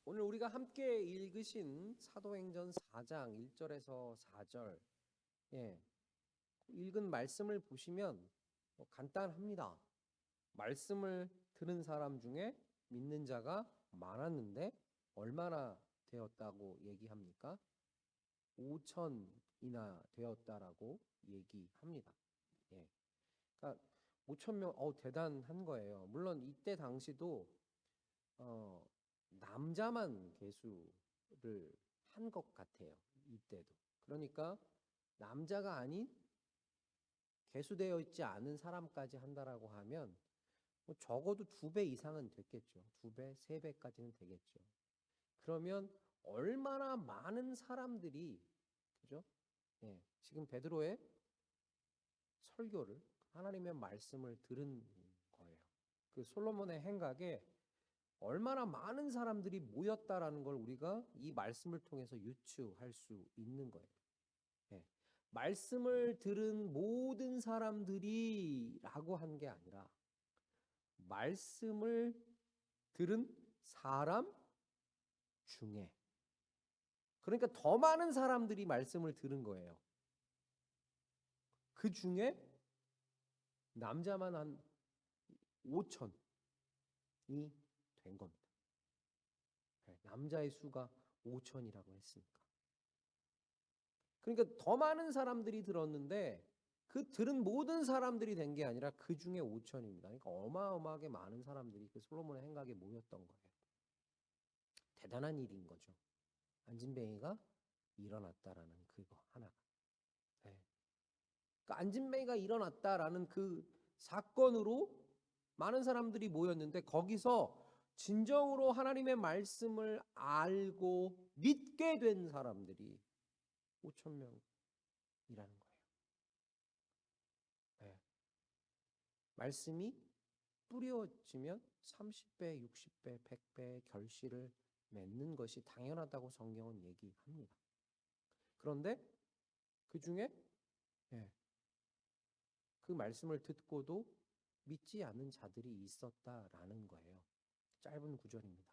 오늘 우리가 함께 읽으신 사도행전 4장 1절에서 4절, 읽은 말씀을 보시면 간단합니다. 말씀을 들은 사람 중에 믿는 자가 많았는데 얼마나 되었다고 얘기합니까? 5천이나 되었다라고 얘기합니다. 예. 그러니까 5천 명, 대단한 거예요. 물론 이때 당시도 어, 남자만 계수를 한 것 같아요. 이때도. 그러니까 남자가 아닌 계수되어 있지 않은 사람까지 한다라고 하면 뭐 적어도 2배 이상은 됐겠죠. 2배, 3배까지는 되겠죠. 그러면 얼마나 많은 사람들이, 그죠? 지금 베드로의 설교를, 하나님의 말씀을 들은 거예요. 그 솔로몬의 행각에 얼마나 많은 사람들이 모였다라는 걸 우리가 이 말씀을 통해서 유추할 수 있는 거예요. 말씀을 들은 모든 사람들이라고 한 게 아니라 말씀을 들은 사람 중에, 그러니까 더 많은 사람들이 말씀을 들은 거예요. 그 중에 남자만 한 5천이 된 겁니다. 남자의 수가 5천이라고 했으니까. 그러니까 더 많은 사람들이 들었는데 그 들은 모든 사람들이 된 게 아니라 그 중에 5천입니다. 그러니까 어마어마하게 많은 사람들이 그 솔로몬의 행각에 모였던 거예요. 대단한 일인 거죠. 안진뱅이가 일어났다라는 그거 하나가. 그러니까 안진뱅이가 일어났다라는 그 사건으로 많은 사람들이 모였는데 거기서 진정으로 하나님의 말씀을 알고 믿게 된 사람들이 5천 명이라는 거예요. 말씀이 뿌려지면 30배, 60배, 100배 결실을 맺는 것이 당연하다고 성경은 얘기합니다. 그런데 그 중에 그 말씀을 듣고도 믿지 않는 자들이 있었다라는 거예요. 짧은 구절입니다.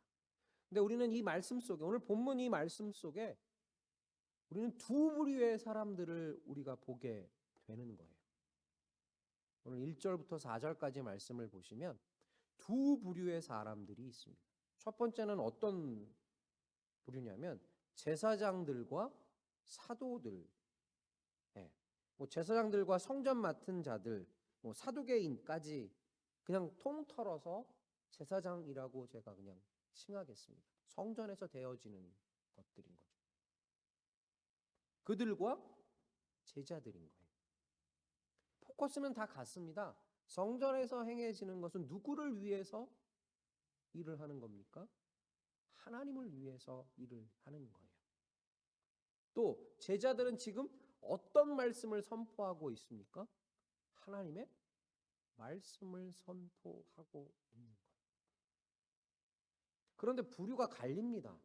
근데 우리는 이 말씀 속에, 오늘 본문 이 말씀 속에 우리는 두 부류의 사람들을 우리가 보게 되는 거예요. 오늘 1절부터 4절까지 말씀을 보시면 두 부류의 사람들이 있습니다. 첫 번째는 어떤 부류냐면 제사장들과 사도들, 뭐 제사장들과 성전 맡은 자들, 뭐 사두개인까지 그냥 통틀어서 제사장이라고 제가 그냥 칭하겠습니다. 성전에서 되어지는 것들인 거죠. 그들과 제자들인 거예요. 포커스는 다 같습니다. 성전에서 행해지는 것은 누구를 위해서 일을 하는 겁니까? 하나님을 위해서 일을 하는 거예요. 또 제자들은 지금 어떤 말씀을 선포하고 있습니까? 하나님의 말씀을 선포하고 있는 거예요. 그런데 부류가 갈립니다.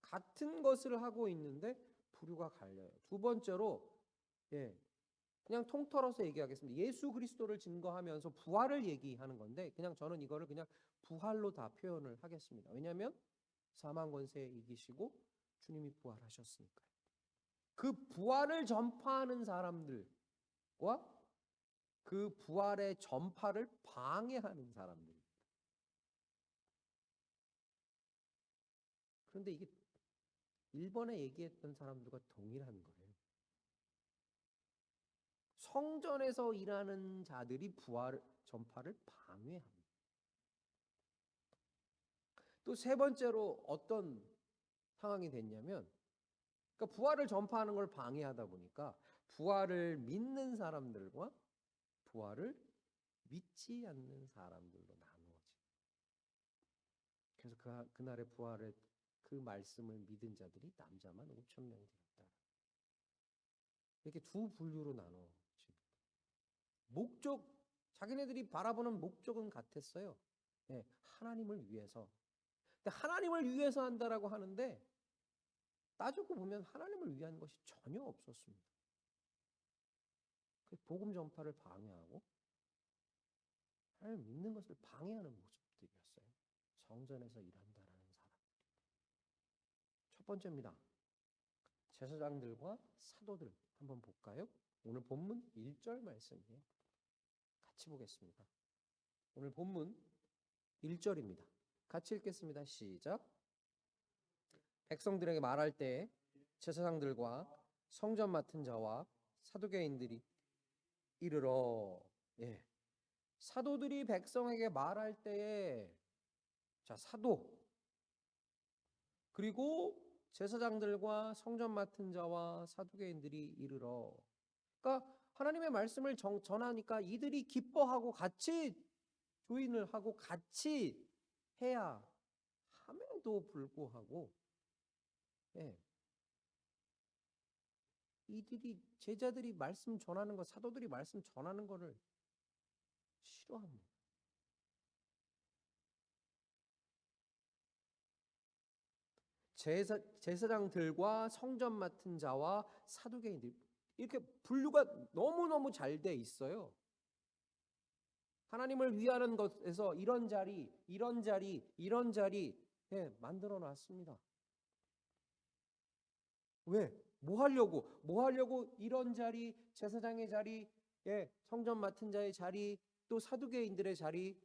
같은 것을 하고 있는데 부류가 갈려요. 두 번째로 그냥 통틀어서 얘기하겠습니다. 예수 그리스도를 증거하면서 부활을 얘기하는 건데 그냥 저는 이거를 그냥 부활로 다 표현을 하겠습니다. 왜냐하면 사망 권세에 이기시고 주님이 부활하셨으니까요. 그 부활을 전파하는 사람들과 그 부활의 전파를 방해하는 사람들. 그런데 이게 1번에 얘기했던 사람들과 동일한 거예요. 성전에서 일하는 자들이 부활 전파를 방해합니다. 또 세 번째로 어떤 상황이 됐냐면, 그러니까 부활을 전파하는 걸 방해하다 보니까 부활을 믿는 사람들과 부활을 믿지 않는 사람들로 나누어지. 그래서 그날의 부활의 그 말씀을 믿은 자들이 남자만 5천 명이 되었다. 이렇게 두 분류로 나눠집니다. 목적, 자기네들이 바라보는 목적은 같았어요. 하나님을 위해서. 근데 하나님을 위해서 한다라고 하는데 따지고 보면 하나님을 위한 것이 전혀 없었습니다. 복음 전파를 방해하고 하나님 믿는 것을 방해하는 모습들이었어요. 성전에서 일한다라는 사람. 첫 번째입니다. 제사장들과 사도들 한번 볼까요? 오늘 본문 1절 말씀이에요. 같이 보겠습니다. 오늘 본문 1절입니다. 같이 읽겠습니다. 시작. 백성들에게 말할 때 제사장들과 성전 맡은 자와 사두개인들이 이르러. 예. 사도들이 백성에게 말할 때에 사도 그리고 제사장들과 성전 맡은 자와 사두개인들이 이르러. 그러니까 하나님의 말씀을 전하니까 이들이 기뻐하고 같이 조인을 하고 같이 해야 함에도 불구하고 이들이 제자들이 말씀 전하는 거, 사도들이 말씀 전하는 거를 싫어합니다. 제사장들과 성전 맡은 자와 사두개인들 이렇게 분류가 너무너무 잘 돼 있어요. 하나님을 위하는 것에서 이런 자리, 이런 자리, 이런 자리 만들어 놨습니다. 왜? 뭐 하려고 이런 자리, 제사장의 자리, 성전 맡은 자의 자리, 또 사두개인들의 자리,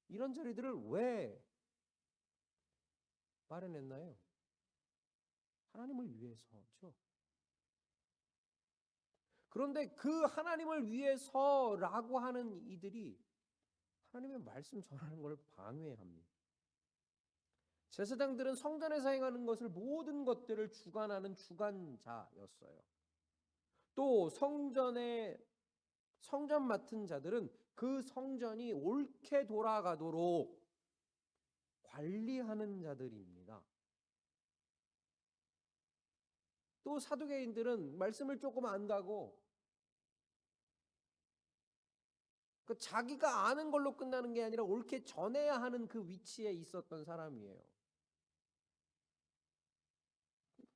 이런 자리들을 왜 마련했나요? 하나님을 위해서죠. 그런데 그 하나님을 위해서라고 하는 이들이 하나님의 말씀 전하는 걸 방해합니다. 제사장들은 성전에서 행하는 것을 모든 것들을 주관하는 주관자였어요. 또 성전 맡은 자들은 그 성전이 옳게 돌아가도록 관리하는 자들입니다. 또 사두개인들은 말씀을 조금 안다고 자기가 아는 걸로 끝나는 게 아니라 옳게 전해야 하는 그 위치에 있었던 사람이에요.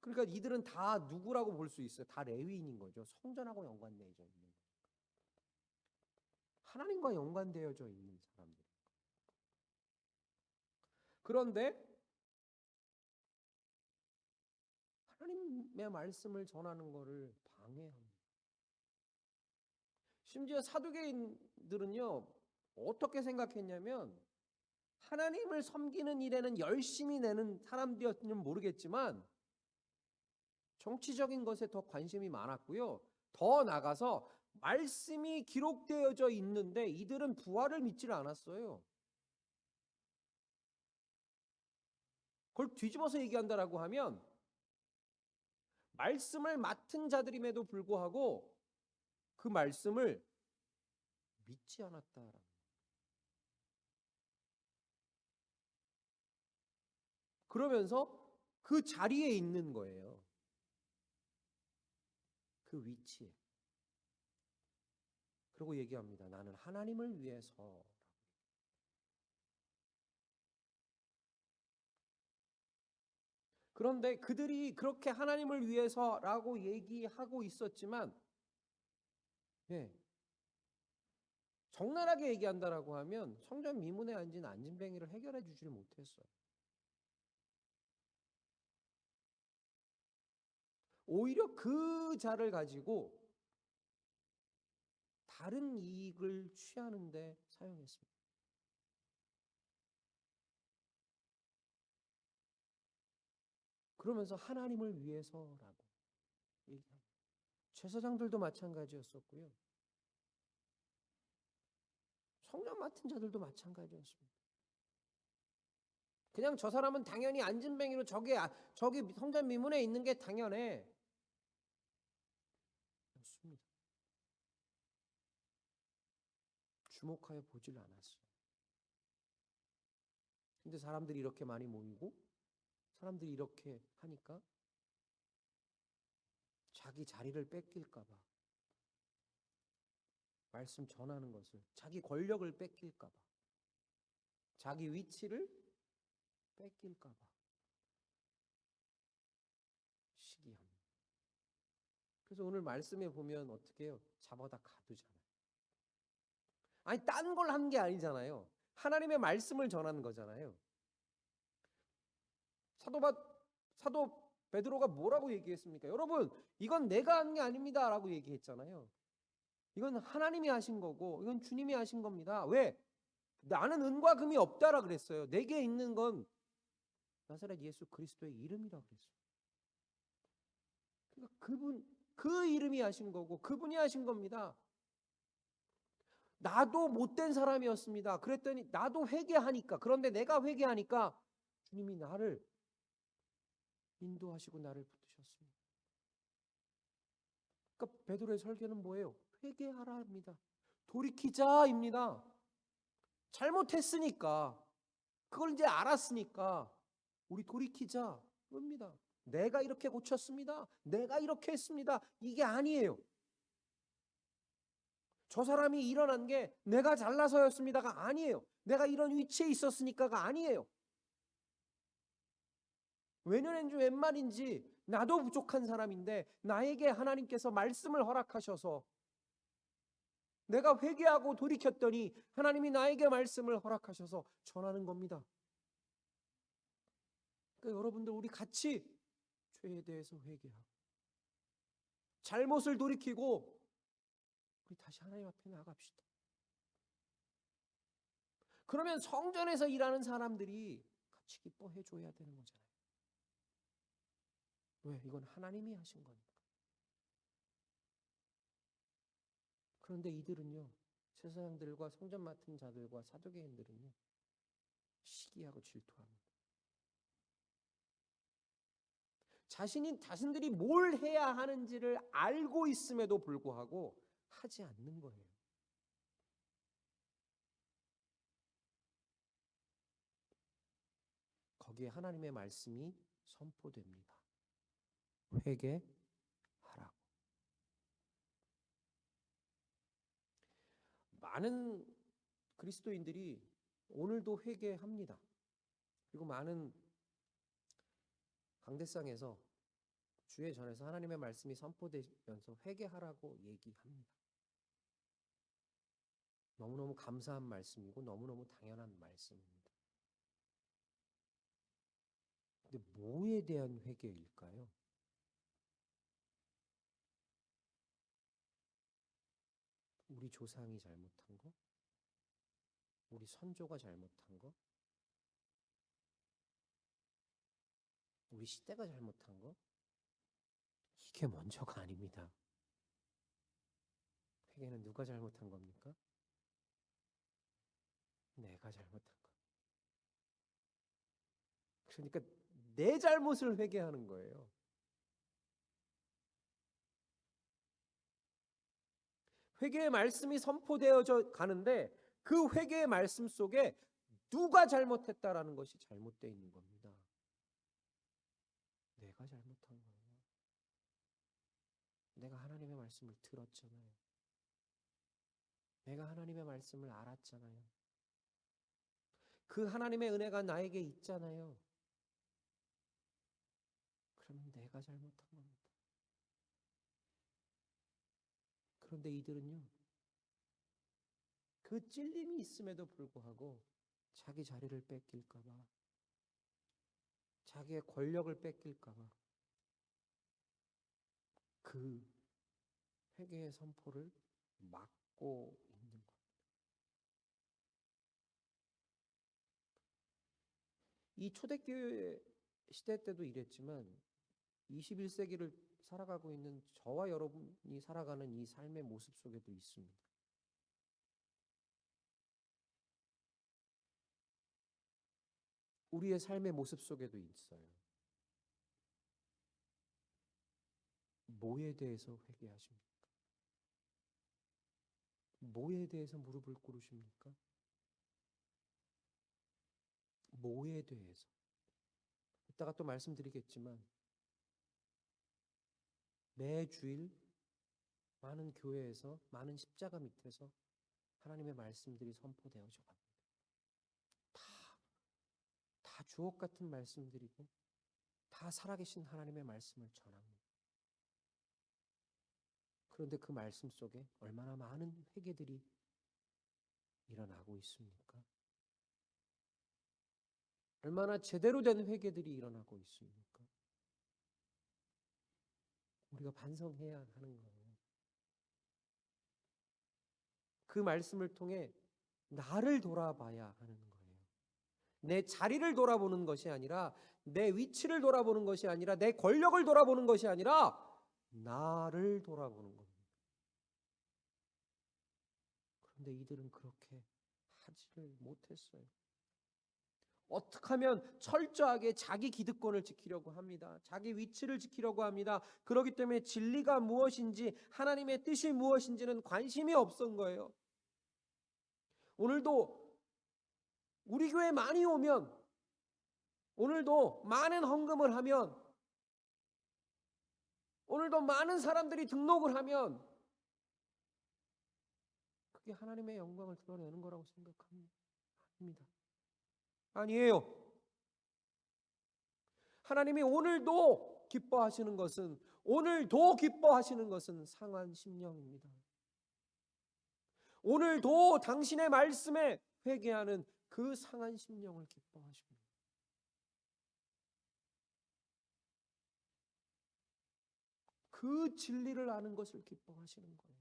그러니까 이들은 다 누구라고 볼 수 있어요? 다 레위인인 거죠. 성전하고 연관되어져 있는 거예요. 하나님과 연관되어져 있는 사람들. 그런데 하나님의 말씀을 전하는 것을 방해합니다. 심지어 사두개인들은요, 어떻게 생각했냐면 하나님을 섬기는 일에는 열심히 내는 사람들이었는지는 모르겠지만 정치적인 것에 더 관심이 많았고요. 더 나가서 말씀이 기록되어져 있는데 이들은 부활을 믿지를 않았어요. 그걸 뒤집어서 얘기한다라고 하면 말씀을 맡은 자들임에도 불구하고 그 말씀을 믿지 않았다라는 거예요. 그러면서 그 자리에 있는 거예요. 그 위치에. 그리고 얘기합니다. 나는 하나님을 위해서. 그런데 그들이 그렇게 하나님을 위해서라고 얘기하고 있었지만 적나라하게 얘기한다라고 하면 성전 미문에 앉은 안진뱅이를 해결해 주지를 못했어요. 오히려 그 자를 가지고 다른 이익을 취하는 데 사용했습니다. 그러면서 하나님을 위해서라고 얘기합니다. 제사장들도 마찬가지였었고요. 성전 맡은 자들도 마찬가지였습니다. 그냥 저 사람은 당연히 안진뱅이로 저기 성전 미문에 있는 게 당연해. 였습니다. 주목하여 보질 않았어요. 근데 사람들이 이렇게 많이 모이고 사람들이 이렇게 하니까 자기 자리를 뺏길까 봐, 말씀 전하는 것을, 자기 권력을 뺏길까 봐, 자기 위치를 뺏길까 봐 시기합니다. 그래서 오늘 말씀에 보면 어떻게 해요? 잡아다 가두잖아요. 아니 딴 걸 한 게 아니잖아요. 하나님의 말씀을 전하는 거잖아요. 사도 베드로가 뭐라고 얘기했습니까? 여러분, 이건 내가 하는 게 아닙니다 라고 얘기했잖아요. 이건 하나님이 하신 거고 이건 주님이 하신 겁니다. 왜? 나는 은과 금이 없다라 그랬어요. 내게 있는 건 나사렛 예수 그리스도의 이름이라 그랬어요. 그러니까 그 이름이 하신 거고 그분이 하신 겁니다. 나도 못된 사람이었습니다. 그랬더니 나도 회개하니까, 그런데 내가 회개하니까 주님이 나를 인도하시고 나를 붙드셨습니다. 그러니까 베드로의 설교는 뭐예요? 회개하라 합니다. 돌이키자입니다. 잘못했으니까, 그걸 이제 알았으니까 우리 돌이키자 그럽니다. 내가 이렇게 고쳤습니다. 내가 이렇게 했습니다. 이게 아니에요. 저 사람이 일어난 게 내가 잘나서였습니다가 아니에요. 내가 이런 위치에 있었으니까가 아니에요. 웬년인지 웬말인지 나도 부족한 사람인데 나에게 하나님께서 말씀을 허락하셔서 내가 회개하고 돌이켰더니 하나님이 나에게 말씀을 허락하셔서 전하는 겁니다. 그러니까 여러분들 우리 같이 죄에 대해서 회개하고 잘못을 돌이키고 우리 다시 하나님 앞에 나갑시다. 그러면 성전에서 일하는 사람들이 같이 기뻐해 줘야 되는 거잖아요. 왜? 이건 하나님이 하신 거니까. 그런데 이들은요, 제사장들과 성전 맡은 자들과 사두개인들은요, 시기하고 질투합니다. 자신들이 뭘 해야 하는지를 알고 있음에도 불구하고 하지 않는 거예요. 거기에 하나님의 말씀이 선포됩니다. 회개하라고. 많은 그리스도인들이 오늘도 회개합니다. 그리고 많은 강대상에서 주의 전에서 하나님의 말씀이 선포되면서 회개하라고 얘기합니다. 너무너무 감사한 말씀이고 너무너무 당연한 말씀입니다. 근데 뭐에 대한 회개일까요? 우리 조상이 잘못한 거? 우리 선조가 잘못한 거? 우리 시대가 잘못한 거? 이게 먼저가 아닙니다. 회개는 누가 잘못한 겁니까? 내가 잘못한 거. 그러니까 내 잘못을 회개하는 거예요. 회개의 말씀이 선포되어져 가는데 그 회개의 말씀 속에 누가 잘못했다라는 것이 잘못되어 있는 겁니다. 내가 잘못한 거예요. 내가 하나님의 말씀을 들었잖아요. 내가 하나님의 말씀을 알았잖아요. 그 하나님의 은혜가 나에게 있잖아요. 그러면 내가 잘못한 겁니다. 그런데 이들은요, 그 찔림이 있음에도 불구하고 자기 자리를 뺏길까봐, 자기의 권력을 뺏길까봐 그 회개의 선포를 막고 있는 겁니다. 이 초대교회 시대 때도 이랬지만 21세기를 살아가고 있는 저와 여러분이 살아가는 이 삶의 모습 속에도 있습니다. 우리의 삶의 모습 속에도 있어요. 뭐에 대해서 회개하십니까? 뭐에 대해서 무릎을 꿇으십니까? 뭐에 대해서? 이따가 또 말씀드리겠지만 매 주일 많은 교회에서 많은 십자가 밑에서 하나님의 말씀들이 선포되어져 갑니다. 다 주옥 같은 말씀들이고 다 살아계신 하나님의 말씀을 전합니다. 그런데 그 말씀 속에 얼마나 많은 회개들이 일어나고 있습니까? 얼마나 제대로 된 회개들이 일어나고 있습니까? 우리가 반성해야 하는 거예요. 그 말씀을 통해 나를 돌아봐야 하는 거예요. 내 자리를 돌아보는 것이 아니라, 내 위치를 돌아보는 것이 아니라, 내 권력을 돌아보는 것이 아니라 나를 돌아보는 겁니다. 그런데 이들은 그렇게 하지를 못했어요. 어떻게 하면 철저하게 자기 기득권을 지키려고 합니다. 자기 위치를 지키려고 합니다. 그렇기 때문에 진리가 무엇인지, 하나님의 뜻이 무엇인지는 관심이 없은 거예요. 오늘도 우리 교회 많이 오면, 오늘도 많은 헌금을 하면, 오늘도 많은 사람들이 등록을 하면 그게 하나님의 영광을 드러내는 거라고 생각합니다. 아니에요. 하나님이 오늘도 기뻐하시는 것은, 오늘도 기뻐하시는 것은 상한 심령입니다. 오늘도 당신의 말씀에 회개하는 그 상한 심령을 기뻐하십니다. 그 진리를 아는 것을 기뻐하시는 거예요.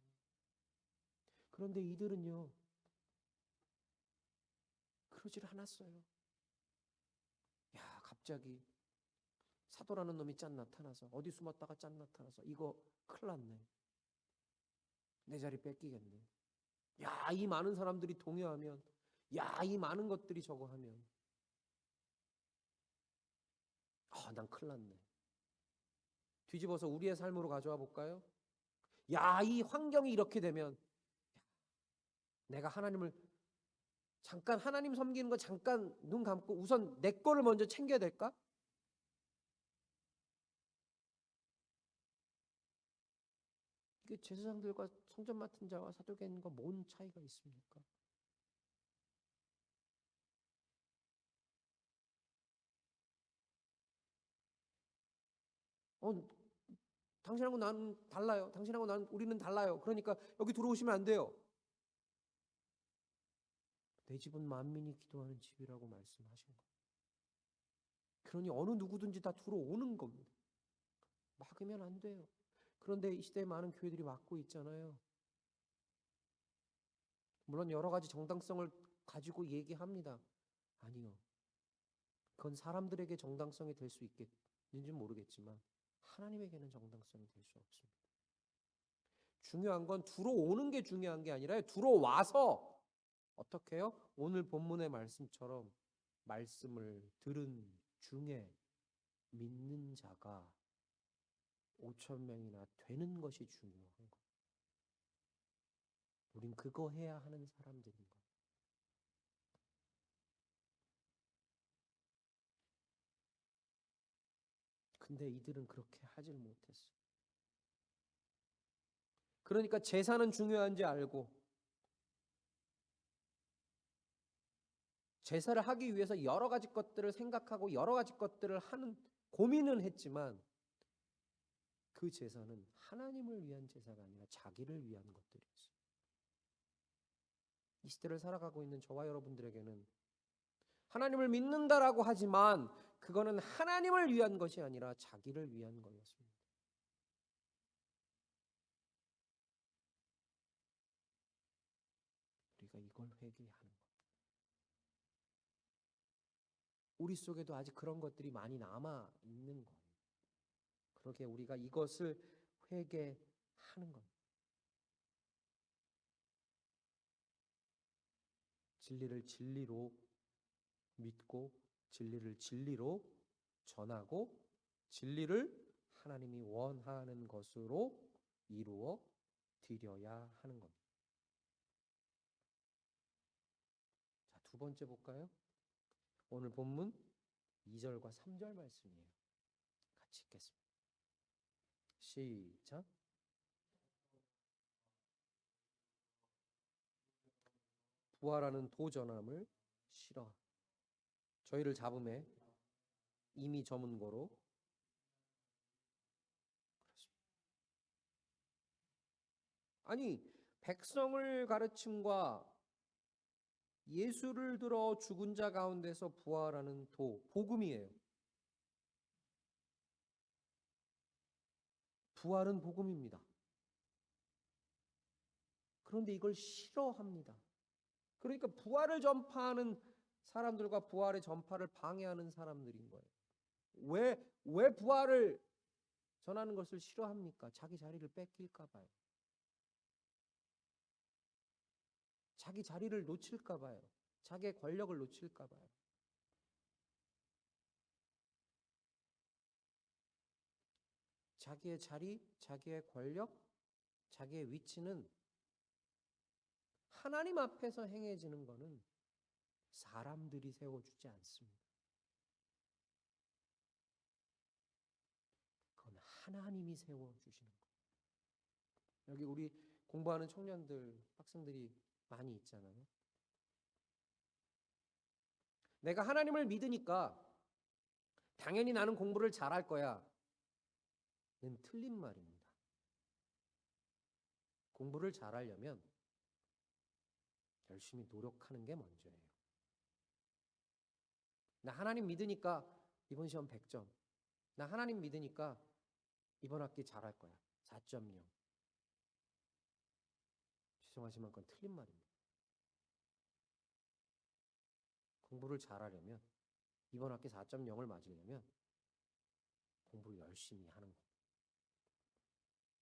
그런데 이들은요, 그러질 않았어요. 야, 갑자기 사도라는 놈이 짠 나타나서, 어디 숨었다가 짠 나타나서, 이거 큰일 났네. 내 자리 뺏기겠네. 야, 이 많은 사람들이 동요하면, 야, 이 많은 것들이 저거 하면, 난 큰일 났네. 뒤집어서 우리의 삶으로 가져와 볼까요? 야, 이 환경이 이렇게 되면 내가 하나님을 잠깐, 하나님 섬기는 거 잠깐 눈 감고 우선 내 거를 먼저 챙겨야 될까? 이게 제사장들과 성전 맡은 자와 사도계인과 뭔 차이가 있습니까? 당신하고 나는 달라요. 당신하고 나는, 우리는 달라요. 그러니까 여기 들어오시면 안 돼요. 내 집은 만민이 기도하는 집이라고 말씀하신 거예요. 그러니 어느 누구든지 다 들어오는 겁니다. 막으면 안 돼요. 그런데 이 시대에 많은 교회들이 막고 있잖아요. 물론 여러 가지 정당성을 가지고 얘기합니다. 아니요. 그건 사람들에게 정당성이 될 수 있겠는지 모르겠지만 하나님에게는 정당성이 될 수 없습니다. 중요한 건 들어오는 게 중요한 게 아니라 들어와서 어떻게 해요? 오늘 본문의 말씀처럼 말씀을 들은 중에 믿는 자가 5천 명이나 되는 것이 중요한 거예요. 우린 그거 해야 하는 사람들인 거예요. 근데 이들은 그렇게 하질 못했어요. 그러니까 제사는 중요한지 알고 제사를 하기 위해서 여러 가지 것들을 생각하고 여러 가지 것들을 하는 고민은 했지만 그 제사는 하나님을 위한 제사가 아니라 자기를 위한 것들이었어요. 이 시대를 살아가고 있는 저와 여러분들에게는 하나님을 믿는다라고 하지만 그거는 하나님을 위한 것이 아니라 자기를 위한 거였습니다. 우리가 이걸 회개하는 겁니다. 우리 속에도 아직 그런 것들이 많이 남아 있는 거예요. 그렇게 우리가 이것을 회개하는 겁니다. 진리를 진리로 믿고 진리를 진리로 전하고 진리를 하나님이 원하는 것으로 이루어 드려야 하는 겁니다. 자, 두 번째 볼까요? 오늘 본문 2절과 3절 말씀이에요. 같이 읽겠습니다. 시작. 부활하는 도전함을 싫어 저희를 잡음에 이미 저문 거로. 그렇습니다. 아니, 백성을 가르침과 예수를 들어 죽은 자 가운데서 부활하는 복음이에요. 부활은 복음입니다. 그런데 이걸 싫어합니다. 그러니까 부활을 전파하는 사람들과 부활의 전파를 방해하는 사람들인 거예요. 왜 부활을 전하는 것을 싫어합니까? 자기 자리를 뺏길까 봐요. 자기 자리를 놓칠까 봐요. 자기의 권력을 놓칠까 봐요. 자기의 자리, 자기의 권력, 자기의 위치는 하나님 앞에서 행해지는 것은 사람들이 세워주지 않습니다. 그건 하나님이 세워주시는 거예요. 여기 우리 공부하는 청년들, 학생들이 많이 있잖아요. 내가 하나님을 믿으니까 당연히 나는 공부를 잘할 거야. 는 틀린 말입니다. 공부를 잘하려면 열심히 노력하는 게 먼저예요. 나 하나님 믿으니까 이번 시험 100점. 나 하나님 믿으니까 이번 학기 잘할 거야. 4.0. 죄송하지만 그건 틀린 말입니다. 공부를 잘하려면 이번 학기 4.0을 맞으려면 공부를 열심히 하는 겁니다.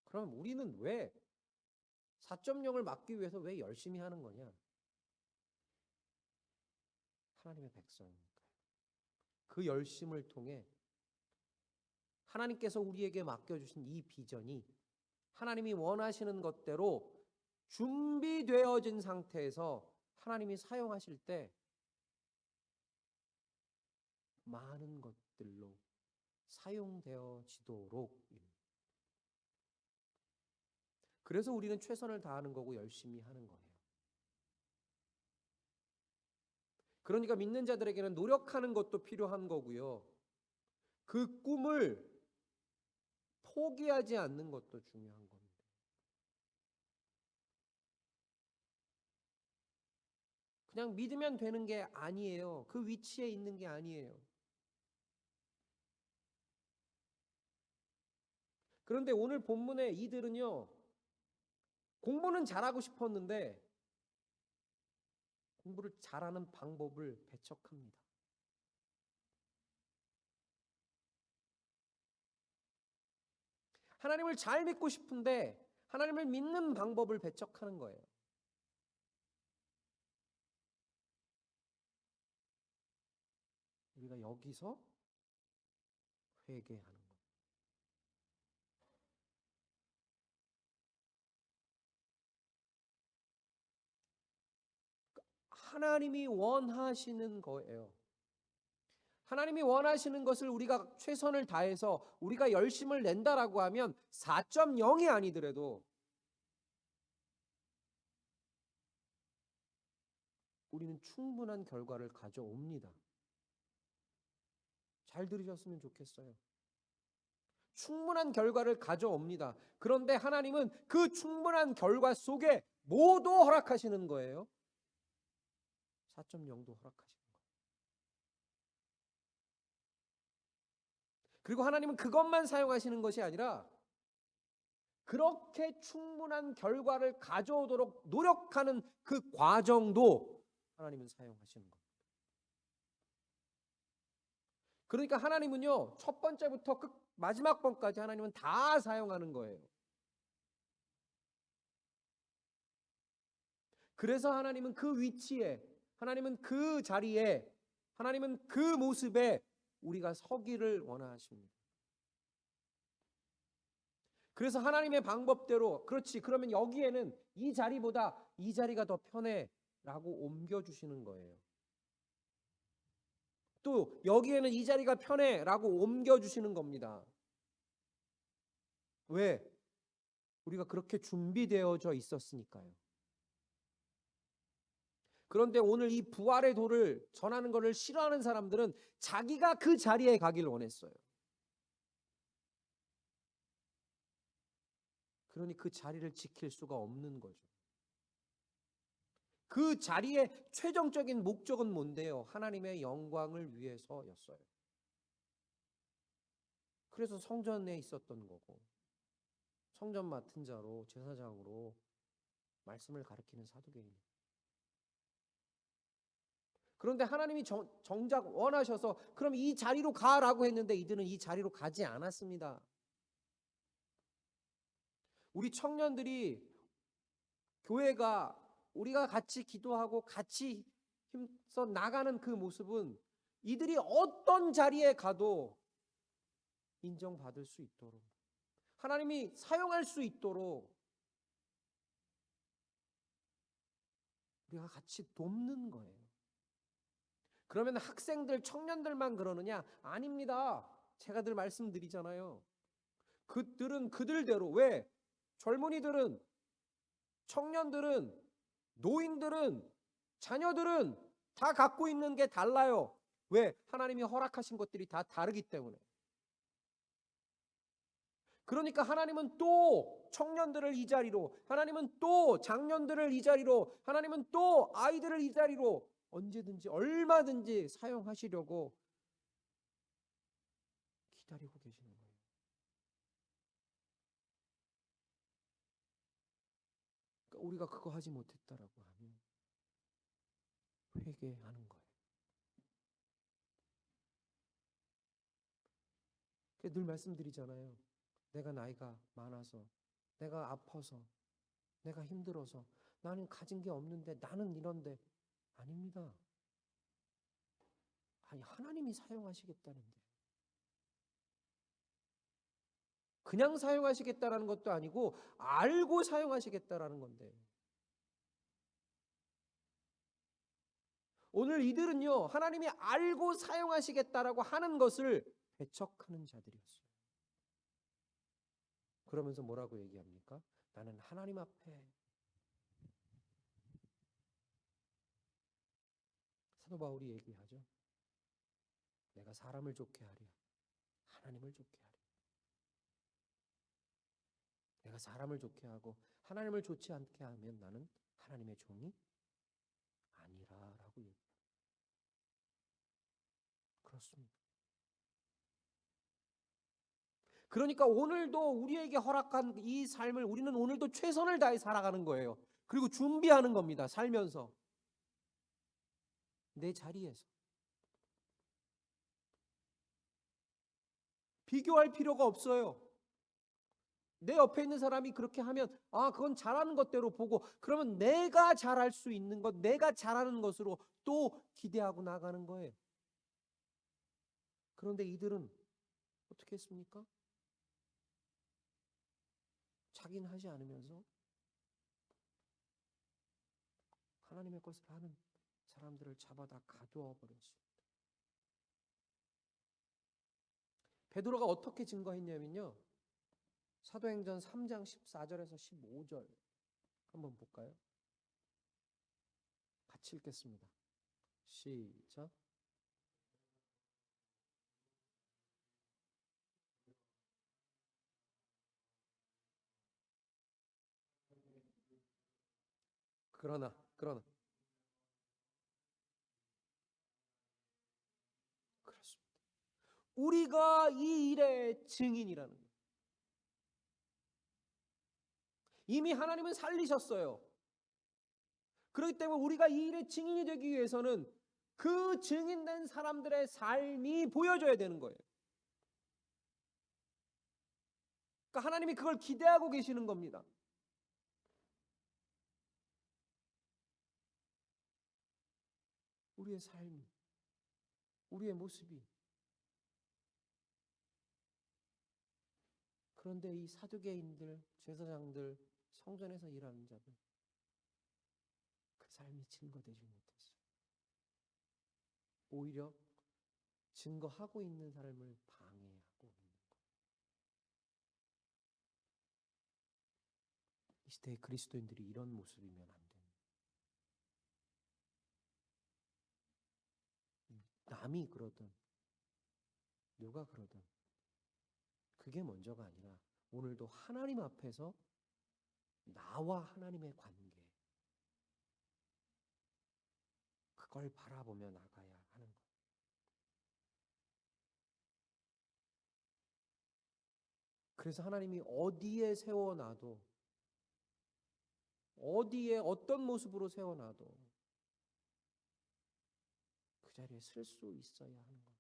그럼 우리는 왜 4.0을 맞기 위해서 왜 열심히 하는 거냐? 하나님의 백성이니까요. 그 열심을 통해 하나님께서 우리에게 맡겨주신 이 비전이 하나님이 원하시는 것대로 준비되어진 상태에서 하나님이 사용하실 때 많은 것들로 사용되어지도록. 그래서 우리는 최선을 다하는 거고 열심히 하는 거예요. 그러니까 믿는 자들에게는 노력하는 것도 필요한 거고요. 그 꿈을 포기하지 않는 것도 중요한 겁니다. 그냥 믿으면 되는 게 아니에요. 그 위치에 있는 게 아니에요. 그런데 오늘 본문의 이들은요, 공부는 잘하고 싶었는데 공부를 잘하는 방법을 배척합니다. 하나님을 잘 믿고 싶은데 하나님을 믿는 방법을 배척하는 거예요. 우리가 여기서 회개하는 거예요. 하나님이 원하시는 거예요. 하나님이 원하시는 것을 우리가 최선을 다해서 우리가 열심을 낸다라고 하면 4.0이 아니더라도 우리는 충분한 결과를 가져옵니다. 잘 들으셨으면 좋겠어요. 충분한 결과를 가져옵니다. 그런데 하나님은 그 충분한 결과 속에 모두 허락하시는 거예요. 4.0도 허락하시는 거예요. 그리고 하나님은 그것만 사용하시는 것이 아니라 그렇게 충분한 결과를 가져오도록 노력하는 그 과정도 하나님은 사용하시는 겁니다. 그러니까 하나님은요, 첫 번째부터 마지막 번까지 하나님은 다 사용하는 거예요. 그래서 하나님은 그 위치에, 하나님은 그 자리에, 하나님은 그 모습에 우리가 서기를 원하십니다. 그래서 하나님의 방법대로, 그렇지, 그러면 여기에는 이 자리보다 이 자리가 더 편해 라고 옮겨주시는 거예요. 또 여기에는 이 자리가 편해 라고 옮겨주시는 겁니다. 왜? 우리가 그렇게 준비되어져 있었으니까요. 그런데 오늘 이 부활의 도를 전하는 것을 싫어하는 사람들은 자기가 그 자리에 가길 원했어요. 그러니 그 자리를 지킬 수가 없는 거죠. 그 자리의 최종적인 목적은 뭔데요? 하나님의 영광을 위해서였어요. 그래서 성전에 있었던 거고, 성전 맡은 자로 제사장으로 말씀을 가리키는 사두개인. 그런데 하나님이 정작 원하셔서 그럼 이 자리로 가라고 했는데 이들은 이 자리로 가지 않았습니다. 우리 청년들이 교회가 우리가 같이 기도하고 같이 힘써 나가는 그 모습은 이들이 어떤 자리에 가도 인정받을 수 있도록 하나님이 사용할 수 있도록 우리가 같이 돕는 거예요. 그러면 학생들, 청년들만 그러느냐? 아닙니다. 제가 늘 말씀드리잖아요. 그들은 그들대로 왜? 젊은이들은, 청년들은, 노인들은, 자녀들은 다 갖고 있는 게 달라요. 왜? 하나님이 허락하신 것들이 다 다르기 때문에. 그러니까 하나님은 또 청년들을 이 자리로, 하나님은 또 장년들을 이 자리로, 하나님은 또 아이들을 이 자리로 언제든지 얼마든지 사용하시려고 기다리고 계시는 거예요. 그러니까 우리가 그거 하지 못했다라고 하면 회개하는 거예요. 늘 말씀드리잖아요. 내가 나이가 많아서, 내가 아파서, 내가 힘들어서, 나는 가진 게 없는데, 나는 이런데. 아닙니다. 아니, 하나님이 사용하시겠다는데. 그냥 사용하시겠다라는 것도 아니고 알고 사용하시겠다라는 건데. 오늘 이들은요, 하나님이 알고 사용하시겠다라고 하는 것을 배척하는 자들이었어요. 그러면서 뭐라고 얘기합니까? 나는 하나님 앞에 사도 바울이 얘기하죠. 내가 사람을 좋게 하랴, 하나님을 좋게 하랴. 내가 사람을 좋게 하고 하나님을 좋지 않게 하면 나는 하나님의 종이 아니라라고 얘기해요. 그렇습니다. 그러니까 오늘도 우리에게 허락한 이 삶을 우리는 오늘도 최선을 다해 살아가는 거예요. 그리고 준비하는 겁니다. 살면서 내 자리에서 비교할 필요가 없어요. 내 옆에 있는 사람이 그렇게 하면 그건 잘하는 것대로 보고 그러면 내가 잘할 수 있는 것, 내가 잘하는 것으로 또 기대하고 나가는 거예요. 그런데 이들은 어떻게 했습니까? 자기는 하지 않으면서 하나님의 것을 하는 사람들을 잡아다 가두어 버렸습니다. 베드로가 어떻게 증거했냐면요. 사도행전 3장 14절에서 15절 한번 볼까요? 같이 읽겠습니다. 시작. 그러나 그렇습니다. 우리가 이 일의 증인이라는 거예요. 이미 하나님은 살리셨어요. 그렇기 때문에 우리가 이 일의 증인이 되기 위해서는 그 증인된 사람들의 삶이 보여줘야 되는 거예요. 그러니까 하나님이 그걸 기대하고 계시는 겁니다. 우리의 삶이, 우리의 모습이. 그런데 이 사두개인들, 제사장들, 성전에서 일하는 자들 그 삶이 증거되지 못했어요. 오히려 증거하고 있는 삶을 방해하고 있는 거예요. 이 시대의 그리스도인들이 이런 모습이면 안 됩니다. 남이 그러든 누가 그러든 그게 먼저가 아니라 오늘도 하나님 앞에서 나와 하나님의 관계 그걸 바라보며 나가야 하는 거예요. 그래서 하나님이 어디에 세워놔도, 어디에 어떤 모습으로 세워놔도 그 자리에 설 수 있어야 하는 겁니다.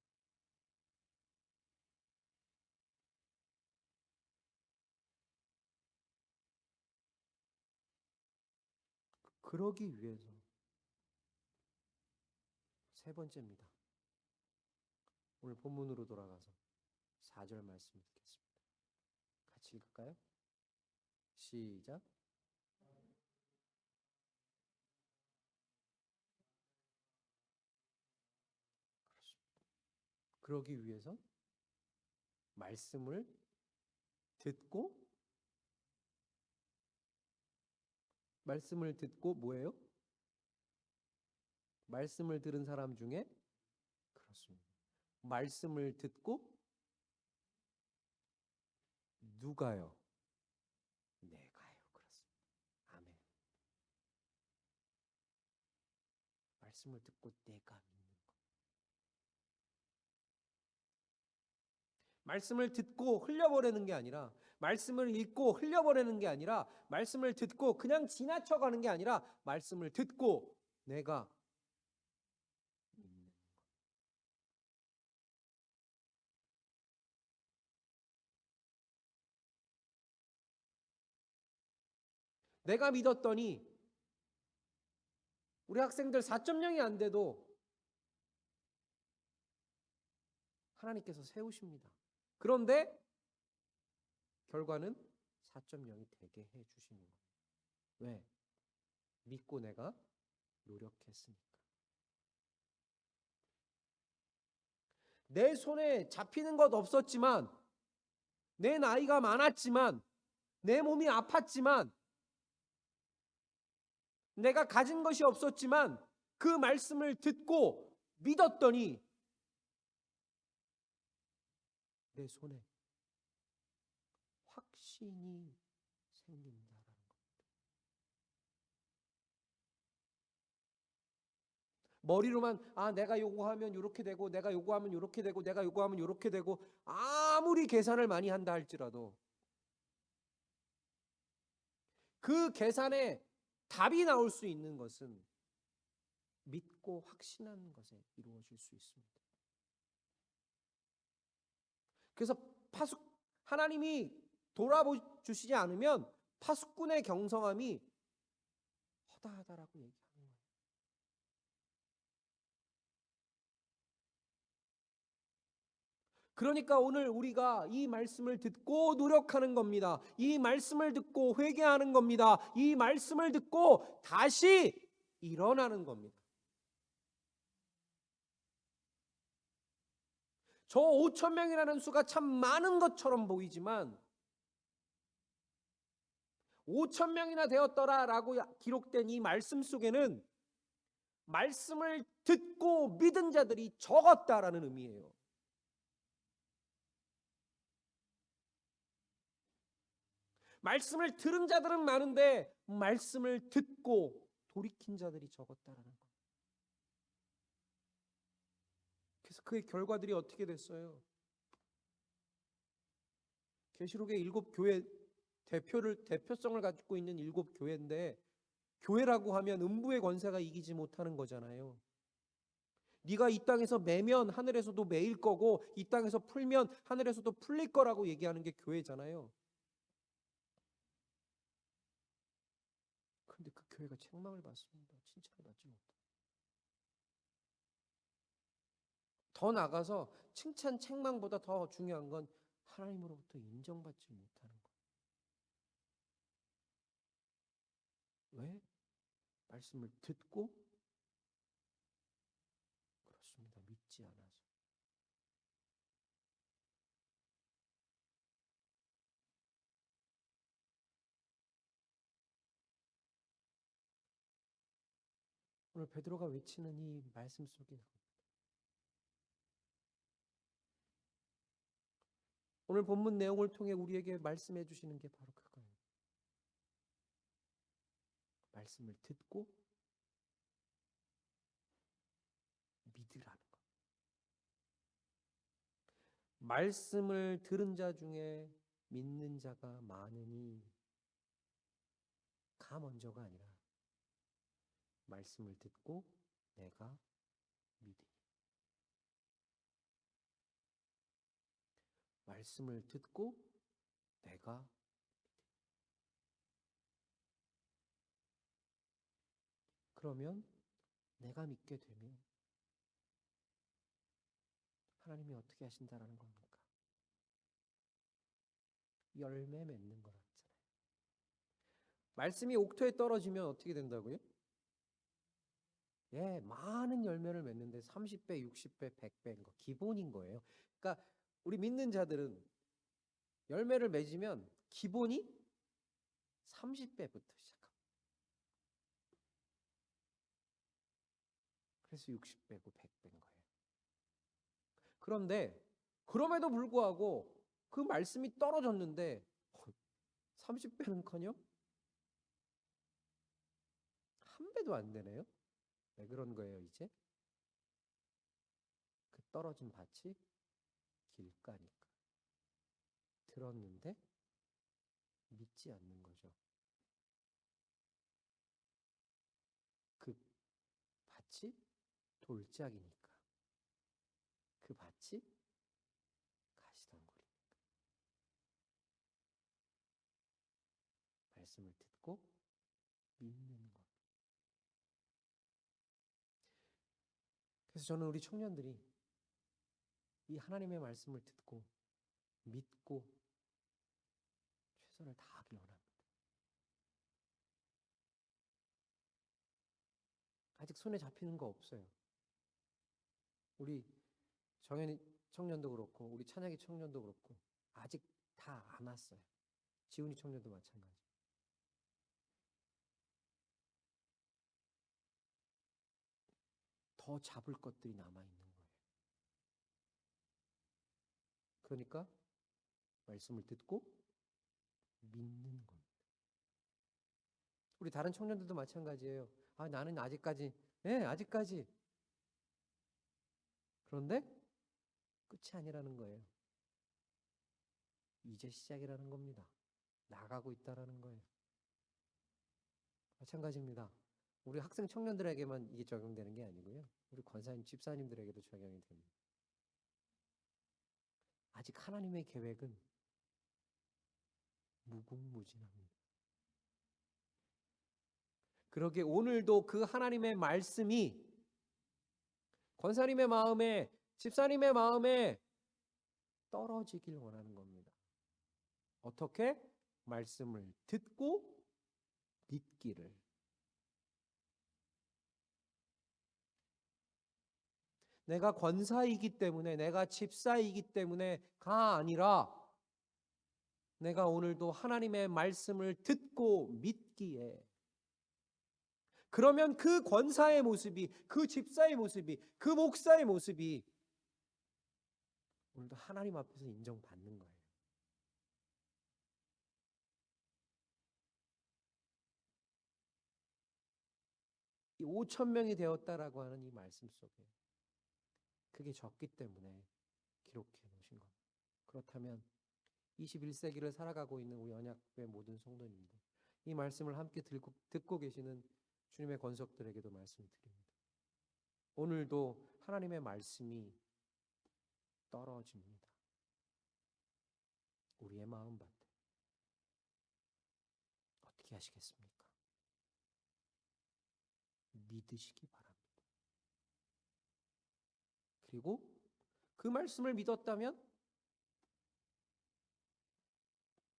그러기 위해서 세 번째입니다. 오늘 본문으로 돌아가서 4절 말씀 듣겠습니다. 같이 읽을까요? 시작. 그러기 위해서 말씀을 듣고, 말씀을 듣고 뭐예요? 말씀을 들은 사람 중에, 그렇습니다. 말씀을 듣고 누가요? 내가요. 그렇습니다. 아멘. 말씀을 듣고 내가 믿는 것. 말씀을 듣고 흘려버리는 게 아니라, 말씀을 읽고 흘려버리는 게 아니라, 말씀을 듣고 그냥 지나쳐가는 게 아니라, 말씀을 듣고 내가 믿는 것. 내가 믿었더니 우리 학생들 4.0이 안 돼도 하나님께서 세우십니다. 그런데 결과는 4.0이 되게 해주시는 거예요. 왜? 믿고 내가 노력했으니까. 내 손에 잡히는 것 없었지만, 내 나이가 많았지만, 내 몸이 아팠지만, 내가 가진 것이 없었지만 그 말씀을 듣고 믿었더니 내 손에 확신이 생긴다라는 겁니다. 머리로만 내가 요구하면 이렇게 되고, 내가 요구하면 이렇게 되고, 내가 요구하면 이렇게 되고, 아무리 계산을 많이 한다 할지라도 그 계산에 답이 나올 수 있는 것은 믿고 확신하는 것에 이루어질 수 있습니다. 그래서 하나님이 돌아보시지 않으면 파수꾼의 경성함이 허다하다라고 얘기하는 거예요. 그러니까 오늘 우리가 이 말씀을 듣고 노력하는 겁니다. 이 말씀을 듣고 회개하는 겁니다. 이 말씀을 듣고 다시 일어나는 겁니다. 저 5천 명이라는 수가 참 많은 것처럼 보이지만 5천 명이나 되었더라라고 기록된 이 말씀 속에는 말씀을 듣고 믿은 자들이 적었다라는 의미예요. 말씀을 들은 자들은 많은데 말씀을 듣고 돌이킨 자들이 적었다라는 거예요. 그래서 그의 결과들이 어떻게 됐어요? 계시록의 7교회 대표성을 가지고 있는 7교회인데, 교회라고 하면 음부의 권세가 이기지 못하는 거잖아요. 네가 이 땅에서 매면 하늘에서도 매일 거고, 이 땅에서 풀면 하늘에서도 풀릴 거라고 얘기하는 게 교회잖아요. 그런데 그 교회가 책망을 받습니다. 칭찬을 받지 못해. 더 나가서 칭찬 책망보다 더 중요한 건 하나님으로부터 인정받지 못하는 것. 왜? 말씀을 듣고, 그렇습니다. 믿지 않아서. 오늘 베드로가 외치는 이 말씀 속에, 오늘 본문 내용을 통해 우리에게 말씀해 주시는 게 바로 그거예요. 말씀을 듣고 믿으라는 것. 말씀을 들은 자 중에 믿는 자가 많으니 가 먼저가 아니라 말씀을 듣고 내가 믿으니. 말씀을 듣고 내가 믿으니. 그러면 내가 믿게 되면 하나님이 어떻게 하신다라는 겁니까? 열매 맺는 거라 했잖아요. 말씀이 옥토에 떨어지면 어떻게 된다고요? 예, 많은 열매를 맺는데 30배, 60배, 100배인 거 기본인 거예요. 그러니까 우리 믿는 자들은 열매를 맺으면 기본이 30배부터 시작합니다. 그래서 60배고 100배인 거예요. 그런데 그럼에도 불구하고 그 말씀이 떨어졌는데 30배는커녕 한 배도 안 되네요. 왜 그런 거예요, 이제? 그 떨어진 밭이 길가니까. 들었는데 믿지 않는 거죠. 그 밭이 돌짝이니까. 그 밭이 가시덤불이니까. 말씀을 듣고 믿는 겁니다. 그래서 저는 우리 청년들이 이 하나님의 말씀을 듣고 믿고 최선을 다하길 원합니다. 아직 손에 잡히는 거 없어요. 우리 정현이 청년도 그렇고 우리 찬혁이 청년도 그렇고 아직 다 안 왔어요. 지훈이 청년도 마찬가지. 더 잡을 것들이 남아있는 거예요. 그러니까 말씀을 듣고 믿는 겁니다. 우리 다른 청년들도 마찬가지예요. 아, 나는 아직까지, 아직까지. 그런데 끝이 아니라는 거예요. 이제 시작이라는 겁니다. 나가고 있다라는 거예요. 마찬가지입니다. 우리 학생 청년들에게만 이게 적용되는 게 아니고요. 우리 권사님, 집사님들에게도 적용이 됩니다. 아직 하나님의 계획은 무궁무진합니다. 그러게 오늘도 그 하나님의 말씀이 권사님의 마음에, 집사님의 마음에 떨어지길 원하는 겁니다. 어떻게? 말씀을 듣고 믿기를. 내가 권사이기 때문에, 내가 집사이기 때문에가 아니라 내가 오늘도 하나님의 말씀을 듣고 믿기에, 그러면 그 권사의 모습이, 그 집사의 모습이, 그 목사의 모습이 오늘도 하나님 앞에서 인정받는 거예요. 이 5천 명이 되었다라고 하는 이 말씀 속에 그게 적기 때문에 기록해 놓으신 겁니다. 그렇다면 21세기를 살아가고 있는 우리 언약의 모든 성도님들, 이 말씀을 함께 듣고 계시는 주님의 권속들에게도 말씀드립니다. 오늘도 하나님의 말씀이 떨어집니다. 우리의 마음밭에 어떻게 하시겠습니까? 믿으시기 바랍니다. 그리고 그 말씀을 믿었다면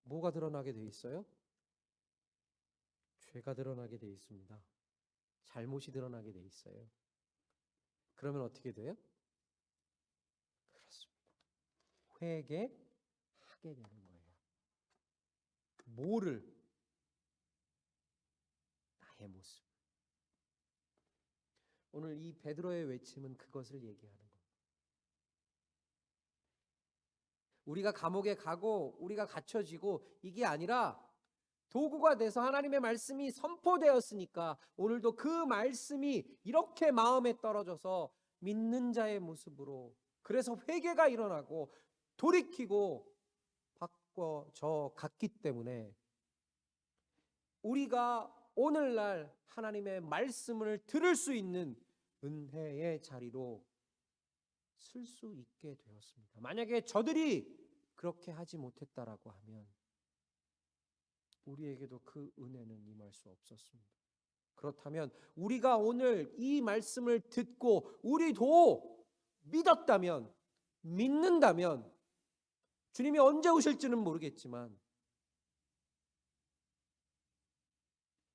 뭐가 드러나게 돼 있어요? 죄가 드러나게 돼 있습니다. 잘못이 드러나게 돼 있어요. 그러면 어떻게 돼요? 그렇습니다. 회개하게 되는 거예요. 뭐를? 나의 모습. 오늘 이 베드로의 외침은 그것을 얘기하는 겁니다. 우리가 감옥에 가고 우리가 갇혀지고 이게 아니라 도구가 돼서 하나님의 말씀이 선포되었으니까 오늘도 그 말씀이 이렇게 마음에 떨어져서 믿는 자의 모습으로, 그래서 회개가 일어나고 돌이키고 바꿔져 갔기 때문에 우리가 오늘날 하나님의 말씀을 들을 수 있는 은혜의 자리로 쓸 수 있게 되었습니다. 만약에 저들이 그렇게 하지 못했다라고 하면 우리에게도 그 은혜는 임할 수 없었습니다. 그렇다면 우리가 오늘 이 말씀을 듣고 우리도 믿었다면, 믿는다면 주님이 언제 오실지는 모르겠지만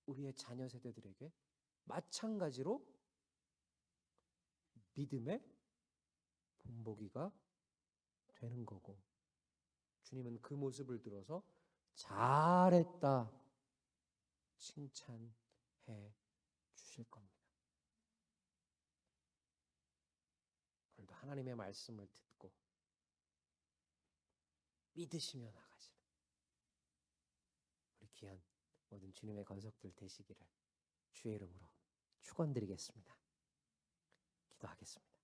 우리의 자녀 세대들에게 마찬가지로 믿음의 본보기가 되는 거고, 주님은 그 모습을 들어서 잘했다 칭찬해 주실 겁니다. 오늘도 하나님의 말씀을 듣고 믿으시며 나가시는 우리 귀한 모든 주님의 권속들 되시기를 주의 이름으로 축원드리겠습니다. 기도하겠습니다.